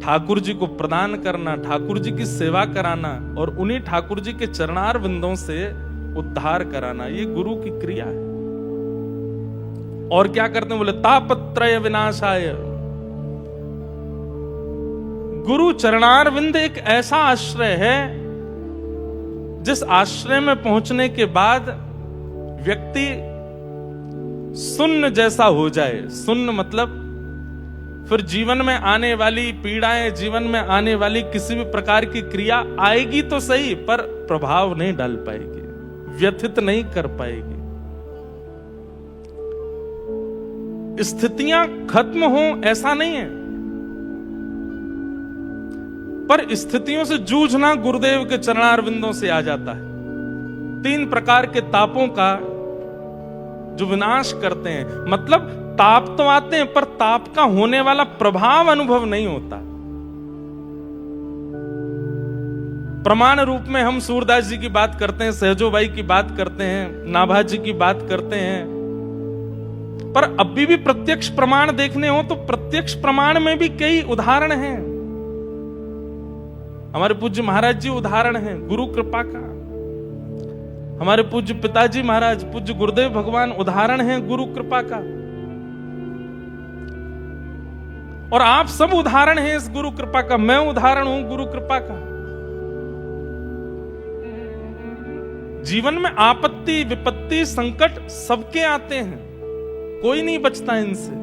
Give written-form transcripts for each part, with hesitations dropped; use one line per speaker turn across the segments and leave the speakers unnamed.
ठाकुर जी को प्रदान करना, ठाकुर जी की सेवा कराना और उन्हीं ठाकुर जी के चरणार बिंदों से उद्धार कराना, ये गुरु की क्रिया है। और क्या करते हैं? बोले तापत्रय विनाशाय। गुरु चरणार बिंद एक ऐसा आश्रय है जिस आश्रय में पहुंचने के बाद व्यक्ति सुन्न जैसा हो जाए। सुन्न मतलब फिर जीवन में आने वाली पीड़ाएं, जीवन में आने वाली किसी भी प्रकार की क्रिया आएगी तो सही, पर प्रभाव नहीं डाल पाएगी, व्यथित नहीं कर पाएगी। स्थितियां खत्म हो ऐसा नहीं है, पर स्थितियों से जूझना गुरुदेव के चरणारविंदों से आ जाता है। 3 प्रकार के तापों का जो विनाश करते हैं, मतलब ताप तो आते हैं पर ताप का होने वाला प्रभाव अनुभव नहीं होता। प्रमाण रूप में हम सूरदास जी की बात करते हैं, सहजोबाई की बात करते हैं, नाभा जी की बात करते हैं, पर अभी भी प्रत्यक्ष प्रमाण देखने हो तो प्रत्यक्ष प्रमाण में भी कई उदाहरण हैं। हमारे पूज्य महाराज जी उदाहरण हैं गुरु कृपा का। हमारे पूज्य पिताजी महाराज, पूज्य गुरुदेव भगवान उदाहरण हैं गुरु कृपा का। और आप सब उदाहरण हैं इस गुरु कृपा का। मैं उदाहरण हूं गुरु कृपा का। जीवन में आपत्ति, विपत्ति, संकट सबके आते हैं, कोई नहीं बचता इनसे।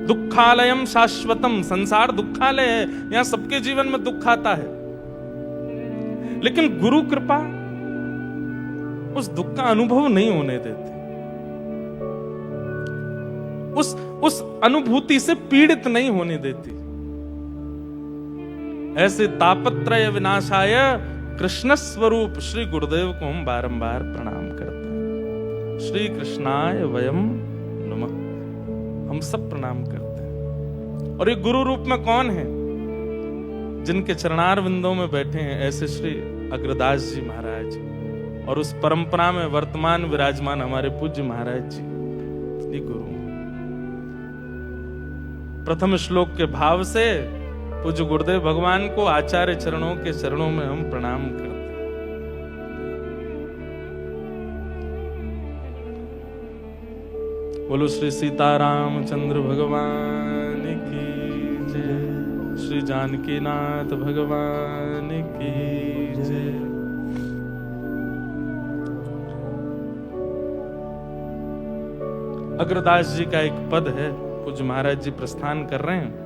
दुखालयम शाश्वतम, संसार दुखालय है, यहां सबके जीवन में दुख आता है। लेकिन गुरु कृपा उस दुख का अनुभव नहीं होने देती, उस अनुभूति से पीड़ित नहीं होने देती। ऐसे तापत्रय विनाशाय कृष्ण स्वरूप श्री गुरुदेव को हम बारंबार प्रणाम करते हैं। श्री कृष्णाय वयम नमः, हम सब प्रणाम करते हैं। और ये गुरु रूप में कौन है? जिनके चरणार विंदों में बैठे हैं ऐसे श्री अग्रदास जी महाराज, और उस परंपरा में वर्तमान विराजमान हमारे पूज्य महाराज जी, ये गुरु। प्रथम श्लोक के भाव से पूज्य गुरुदेव भगवान को आचार्य चरणों के चरणों में हम प्रणाम करते हैं। बोलो श्री सीतारामचंद्र भगवान की जय, श्री जानकीनाथ भगवान की जय। अग्रदास जी का एक पद है, पूज्य महाराज जी प्रस्थान कर रहे हैं।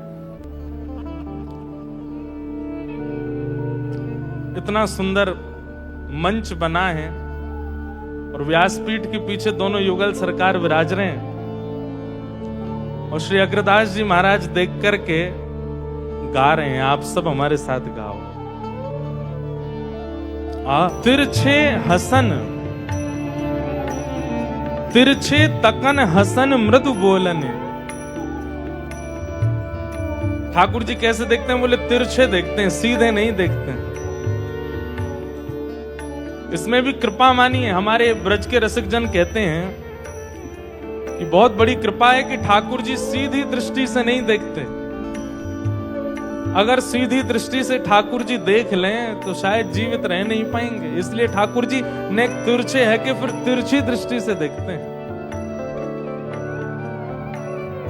इतना सुंदर मंच बना है और व्यासपीठ के पीछे दोनों युगल सरकार विराज रहे हैं, और श्री अग्रदास जी महाराज देख करके गा रहे हैं। आप सब हमारे साथ गाओ। तिरछे हसन, तिरछे तकन हसन मृदु बोलन। ठाकुर जी कैसे देखते हैं? बोले तिरछे देखते हैं, सीधे नहीं देखते हैं। इसमें भी कृपा मानी है। हमारे ब्रज के रसिक जन कहते हैं कि बहुत बड़ी कृपा है कि ठाकुर जी सीधी दृष्टि से नहीं देखते। अगर सीधी दृष्टि से ठाकुर जी देख लें तो शायद जीवित रह नहीं पाएंगे, इसलिए ठाकुर जी ने तिरछे है कि फिर तिरछी दृष्टि से देखते हैं।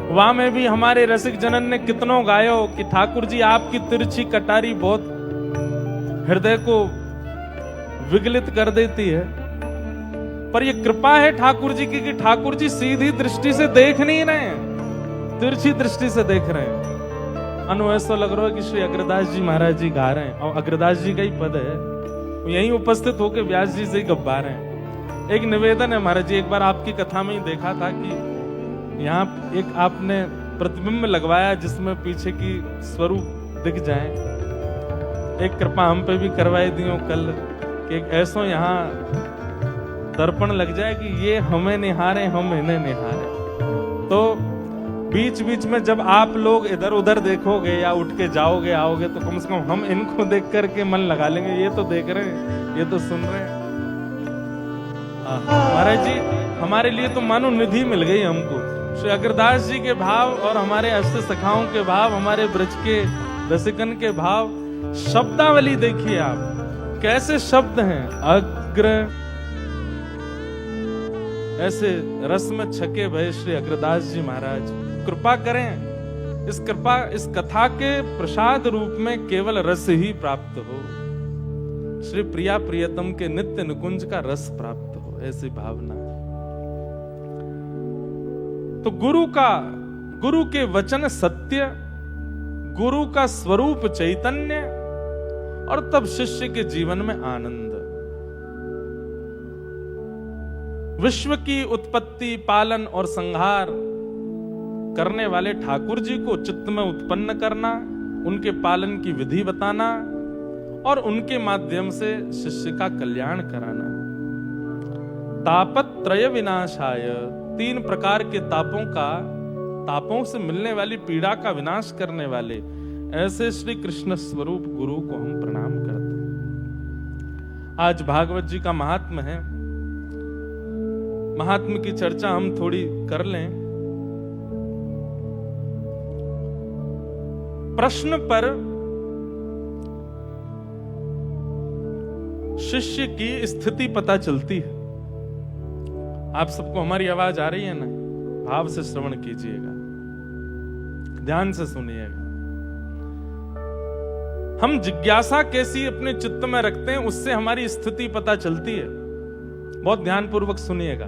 वहां में भी हमारे रसिक जनन ने कितनों गायो कि ठाकुर जी आपकी तिरछी कटारी बहुत हृदय को विगलित कर देती है। पर यह कृपा है ठाकुर जी की कि ठाकुर जी सीधी दृष्टि से देख नहीं रहे हैं, तिरछी दृष्टि से देख रहे हैं। अनु ऐसा लग रहा है कि श्री अग्रदास जी महाराज जी गा रहे हैं, और अग्रदास जी का ही पद है, यहीं उपस्थित होकर व्यास जी से ही गब्बा रहे हैं। एक निवेदन है महाराज जी, एक बार आपकी कथा में ही देखा था कि यहाँ एक आपने प्रतिबिंब लगवाया जिसमें पीछे की स्वरूप दिख जाए। एक कृपा हम पे भी करवाई दियो कल कि एक ऐसा यहाँ दर्पण लग जाए कि ये हमें निहारे, हम इन्हें निहारे। तो बीच बीच में जब आप लोग इधर उधर देखोगे या उठ के जाओगे आओगे तो कम से कम हम इनको देख करके मन लगा लेंगे, ये तो देख रहे हैं, ये तो सुन रहे हैं। महाराज जी हमारे लिए तो मानो निधि मिल गई हमको। श्री अग्रदास जी के भाव और हमारे अष्ट सखाओं के भाव, हमारे ब्रज के रसिकन के भाव, शब्दावली देखिए आप, कैसे शब्द हैं। अग्र, ऐसे रस में छके भय श्री अग्रदास जी महाराज कृपा करें, इस कथा के प्रसाद रूप में केवल रस ही प्राप्त हो, श्री प्रिया प्रियतम के नित्य निकुंज का रस प्राप्त हो, ऐसी भावना। तो गुरु के वचन सत्य, गुरु का स्वरूप चैतन्य, और तब शिष्य के जीवन में आनंद। विश्व की उत्पत्ति, पालन और संहार करने वाले ठाकुर जी को चित्त में उत्पन्न करना, उनके पालन की विधि बताना और उनके माध्यम से शिष्य का कल्याण कराना। तापत्रय विनाशाय, 3 प्रकार के तापों से मिलने वाली पीड़ा का विनाश करने वाले ऐसे श्री कृष्ण स्वरूप गुरु को हम प्रणाम करते हैं। आज भागवत जी का महात्म्य है, महात्म्य की चर्चा हम थोड़ी कर लें। प्रश्न पर शिष्य की स्थिति पता चलती है। आप सबको हमारी आवाज आ रही है ना? भाव से श्रवण कीजिएगा, ध्यान से सुनिएगा। हम जिज्ञासा कैसी अपने चित्त में रखते हैं, उससे हमारी स्थिति पता चलती है। बहुत ध्यानपूर्वक सुनिएगा।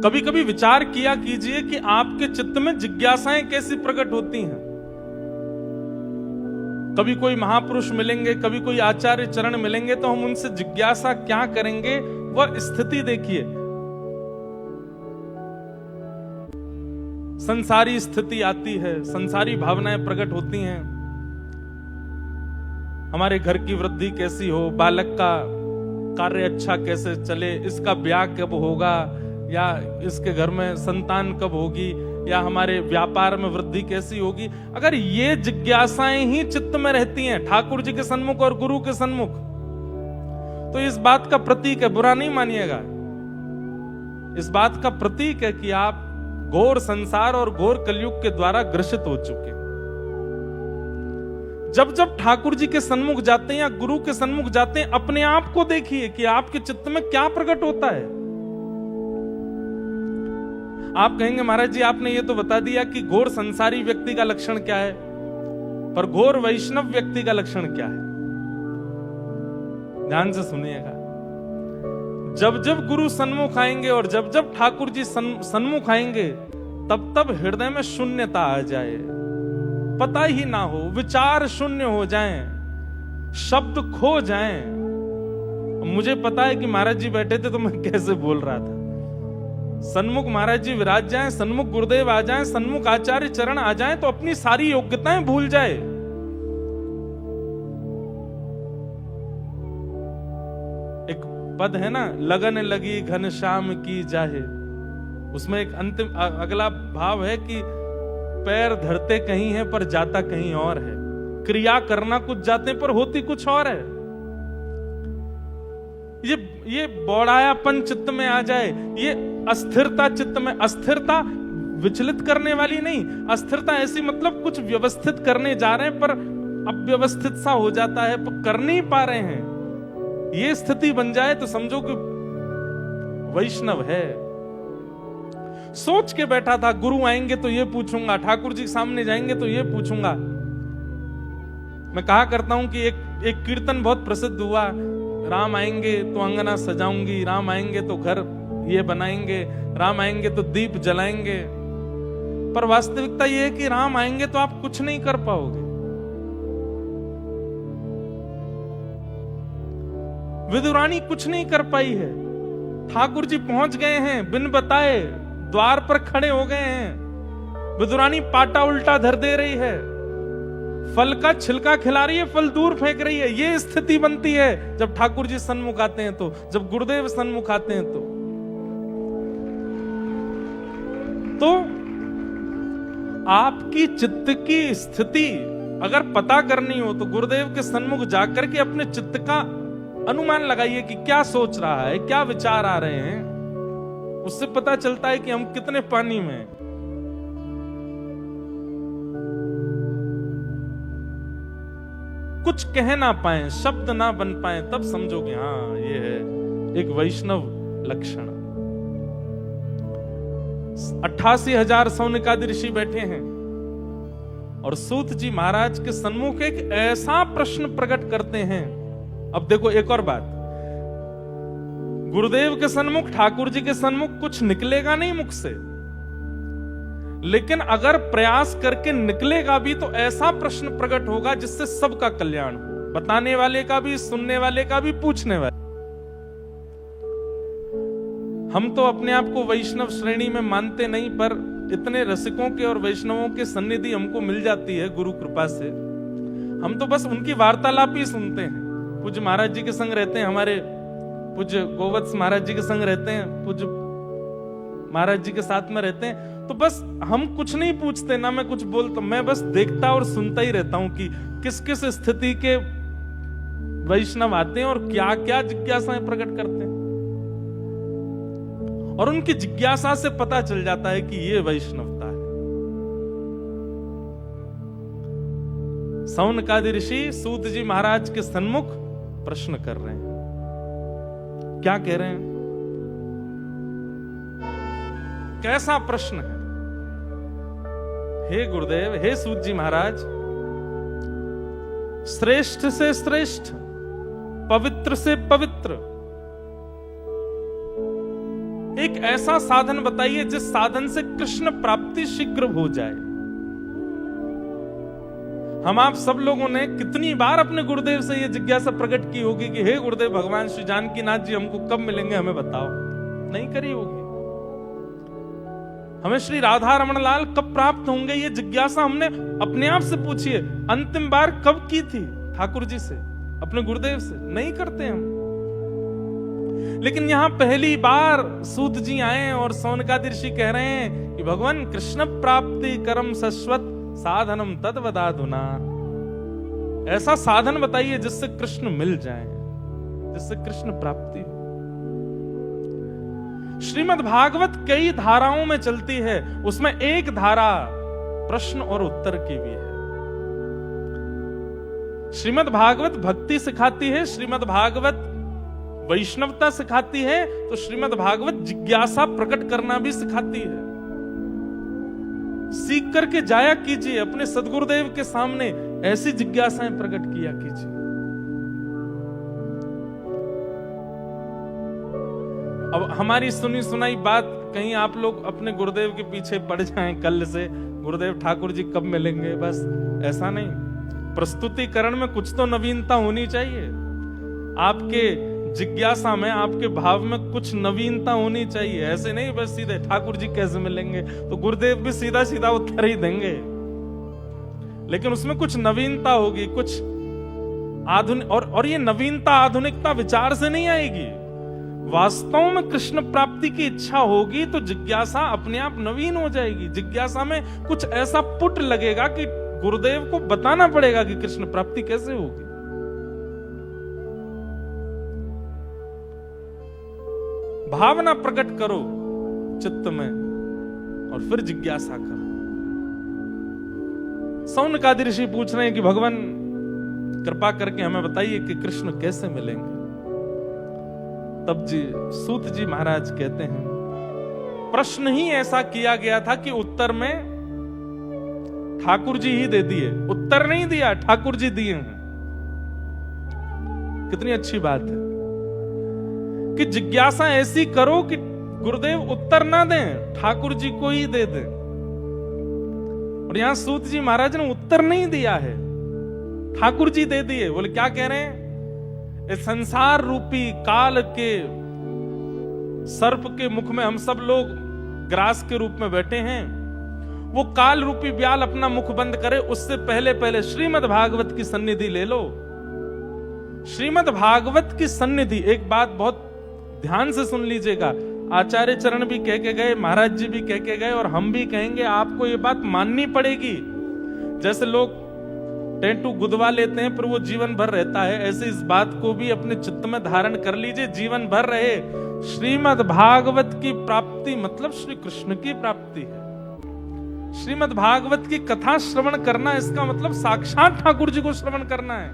कभी कभी विचार किया कीजिए कि आपके चित्त में जिज्ञासाएं कैसी प्रकट होती हैं। कभी कोई महापुरुष मिलेंगे, कभी कोई आचार्य चरण मिलेंगे, तो हम उनसे जिज्ञासा क्या करेंगे, वह स्थिति देखिए। संसारी स्थिति आती है, संसारी भावनाएं प्रकट होती हैं। हमारे घर की वृद्धि कैसी हो, बालक का कार्य अच्छा कैसे चले, इसका ब्याह कब होगा, या इसके घर में संतान कब होगी, या हमारे व्यापार में वृद्धि कैसी होगी। अगर ये जिज्ञासाएं ही चित्त में रहती हैं ठाकुर जी के सन्मुख और गुरु के सन्मुख, तो इस बात का प्रतीक है, बुरा नहीं मानिएगा, इस बात का प्रतीक है कि आप घोर संसार और घोर कलयुग के द्वारा ग्रसित हो चुके। जब जब ठाकुर जी के सन्मुख जाते हैं या गुरु के सन्मुख जाते हैं, अपने आप को देखिए कि आपके चित्त में क्या प्रकट होता है। आप कहेंगे महाराज जी आपने ये तो बता दिया कि घोर संसारी व्यक्ति का लक्षण क्या है, पर घोर वैष्णव व्यक्ति का लक्षण क्या है? ध्यान से सुनिएगा। जब जब गुरु सन्मुख आएंगे और जब जब ठाकुर जी सन्मुख आएंगे, तब तब हृदय में शून्यता आ जाए, पता ही ना हो, विचार शून्य हो जाएं, शब्द खो जाएं। मुझे पता है कि महाराज जी बैठे थे तो मैं कैसे बोल रहा था। सन्मुख महाराज जी विराज जाएं, सन्मुख गुरुदेव आ जाएं, सन्मुख आचार्य चरण आ जाएं, तो अपनी सारी योग्यताएं भूल जाए। एक पद है ना, लगन लगी घनश्याम की जाहे, उसमें एक अंतिम अगला भाव है कि पैर धरते कहीं है पर जाता कहीं और है, क्रिया करना कुछ जाते पर होती कुछ और है। ये बौड़ायापन चित्त में आ जाए, ये अस्थिरता चित्त में, अस्थिरता विचलित करने वाली नहीं, अस्थिरता ऐसी मतलब कुछ व्यवस्थित करने जा रहे हैं पर अव्यवस्थित सा हो जाता है, पर कर नहीं पा रहे हैं, ये स्थिति बन जाए तो समझो कि वैष्णव है। सोच के बैठा था गुरु आएंगे तो ये पूछूंगा, ठाकुर जी सामने जाएंगे तो ये पूछूंगा। मैं कहा करता हूं कि एक कीर्तन बहुत प्रसिद्ध हुआ, राम आएंगे तो अंगना सजाऊंगी, राम आएंगे तो घर ये बनाएंगे, राम आएंगे तो दीप जलाएंगे। पर वास्तविकता ये है कि राम आएंगे तो आप कुछ नहीं कर पाओगे। विदुरानी कुछ नहीं कर पाई है। ठाकुर जी पहुंच गए हैं, बिन बताए द्वार पर खड़े हो गए हैं। विदुरानी पाटा उल्टा धर दे रही है, फल का छिलका खिला रही है, फल दूर फेंक रही है। ये स्थिति बनती है जब ठाकुर जी सन्मुख आते हैं, तो जब गुरुदेव सन्मुख आते हैं तो आपकी चित्त की स्थिति अगर पता करनी हो तो गुरुदेव के सन्मुख जाकर के अपने चित्त का अनुमान लगाइए कि क्या सोच रहा है, क्या विचार आ रहे हैं। उससे पता चलता है कि हम कितने पानी में हैं। कुछ कह ना पाए, शब्द ना बन पाए, तब समझोगे हाँ ये है एक वैष्णव लक्षण। 88,000 सौनकादि ऋषि बैठे हैं और सूत जी महाराज के सन्मुख एक ऐसा प्रश्न प्रकट करते हैं। अब देखो एक और बात, गुरुदेव के सन्मुख, ठाकुर जी के सन्मुख कुछ निकलेगा नहीं मुख से, लेकिन अगर प्रयास करके निकलेगा भी तो ऐसा प्रश्न प्रकट होगा जिससे सबका कल्याण हो, बताने वाले का भी, सुनने वाले का भी, पूछने वाले। हम तो अपने आप को वैष्णव श्रेणी में मानते नहीं, पर इतने रसिकों के और वैष्णवों के सन्निधि हमको मिल जाती है गुरु कृपा से। हम तो बस उनकी वार्तालाप ही सुनते हैं। पूज्य महाराज जी के संग रहते हैं, हमारे पूज्य गोवत्स महाराज जी के संग रहते हैं, पूज्य महाराज जी के साथ में रहते हैं, तो बस हम कुछ नहीं पूछते, ना मैं कुछ बोलता, मैं बस देखता और सुनता ही रहता हूं कि किस किस स्थिति के वैष्णव आते हैं और क्या क्या जिज्ञासाएं प्रकट करते हैं, और उनकी जिज्ञासा से पता चल जाता है कि ये वैष्णवता है। सौनकादि ऋषि सूत जी महाराज के सन्मुख प्रश्न कर रहे हैं। क्या कह रहे हैं? कैसा प्रश्न है? हे गुरुदेव, हे सूत जी महाराज, श्रेष्ठ से श्रेष्ठ, पवित्र से पवित्र एक ऐसा साधन बताइए जिस साधन से कृष्ण प्राप्ति शीघ्र हो जाए। हम आप सब लोगों ने कितनी बार अपने गुरुदेव से यह जिज्ञासा प्रकट की होगी कि हे गुरुदेव भगवान श्री जानकीनाथ जी हमको कब मिलेंगे, हमें बताओ। नहीं करी होगी। हमें श्री राधा रमण लाल कब प्राप्त होंगे, ये जिज्ञासा हमने अपने आप से पूछी है। अंतिम बार कब की थी ठाकुर जी से, अपने गुरुदेव से? नहीं करते हम। लेकिन यहां पहली बार सूत जी आए और सौनकादि ऋषि कह रहे हैं कि भगवान कृष्ण प्राप्ति करम शश्वत साधनम तद्वदाधुना। ऐसा साधन बताइए जिससे कृष्ण मिल जाए, जिससे कृष्ण प्राप्ति हो। श्रीमद् भागवत कई धाराओं में चलती है, उसमें एक धारा प्रश्न और उत्तर की भी है। श्रीमद् भागवत भक्ति सिखाती है, श्रीमद् भागवत वैष्णवता सिखाती है, तो श्रीमद् भागवत जिज्ञासा प्रकट करना भी सिखाती है। सीख करके जाया कीजिए, अपने सदगुरुदेव के सामने ऐसी जिज्ञासाएं प्रकट किया कीजिए। अब हमारी सुनी सुनाई बात कहीं आप लोग अपने गुरुदेव के पीछे पड़ जाएं कल से, गुरुदेव ठाकुर जी कब मिलेंगे, बस ऐसा नहीं। प्रस्तुतिकरण में कुछ तो नवीनता होनी चाहिए। आपके जिज्ञासा में, आपके भाव में कुछ नवीनता होनी चाहिए। ऐसे नहीं बस सीधे ठाकुर जी कैसे मिलेंगे, तो गुरुदेव भी सीधा सीधा उत्तर ही देंगे, लेकिन उसमें कुछ नवीनता होगी, कुछ आधुनिक। और ये नवीनता आधुनिकता विचार से नहीं आएगी। वास्तव में कृष्ण प्राप्ति की इच्छा होगी तो जिज्ञासा अपने आप नवीन हो जाएगी। जिज्ञासा में कुछ ऐसा पुट लगेगा कि गुरुदेव को बताना पड़ेगा कि कृष्ण प्राप्ति कैसे होगी। भावना प्रकट करो चित्त में और फिर जिज्ञासा करो। सौनकादि ऋषि पूछ रहे हैं कि भगवान कृपा करके हमें बताइए कि कृष्ण कैसे मिलेंगे। तब जी सूत जी महाराज कहते हैं, प्रश्न ही ऐसा किया गया था कि उत्तर में ठाकुर जी ही दे दिए। उत्तर नहीं दिया, ठाकुर जी दिए हैं। कितनी अच्छी बात है कि जिज्ञासा ऐसी करो कि गुरुदेव उत्तर ना दें, ठाकुर जी को ही दे दें। और यहां सूत जी महाराज ने उत्तर नहीं दिया है, ठाकुर जी दे दिए। बोले क्या कह रहे हैं? इस संसार रूपी काल के सर्प के मुख में हम सब लोग ग्रास के रूप में बैठे हैं। वो काल रूपी ब्याल अपना मुख बंद करे, उससे पहले पहले श्रीमद् भागवत की सन्निधि ले लो। श्रीमद् भागवत की सन्निधि, एक बात बहुत ध्यान से सुन लीजिएगा, आचार्य चरण भी कह के गए, महाराज जी भी कह के गए, और हम भी कहेंगे, आपको ये बात माननी पड़ेगी। जैसे लोग टैटू गुदवा लेते हैं पर वो जीवन भर रहता है, ऐसे इस बात को भी अपने चित्त में धारण कर लीजिए, जीवन भर रहे। श्रीमद् भागवत की प्राप्ति मतलब श्री कृष्ण की प्राप्ति है। श्रीमद् भागवत की कथा श्रवण करना, इसका मतलब साक्षात ठाकुर जी को श्रवण करना है।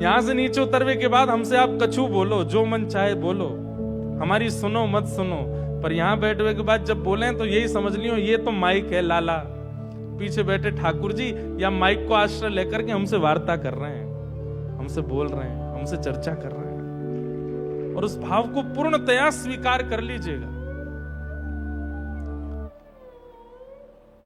यहां से नीचे उतरने के बाद हमसे आप कछु बोलो, जो मन चाहे बोलो, हमारी सुनो मत सुनो, पर यहां बैठने के बाद जब बोले तो यही समझ लियो ये तो माइक है लाला, पीछे बैठे ठाकुर जी या माइक को आश्रय लेकर के हमसे वार्ता कर रहे हैं, हमसे बोल रहे हैं, हमसे चर्चा कर रहे हैं। और उस भाव को पूर्णतया स्वीकार कर लीजिएगा।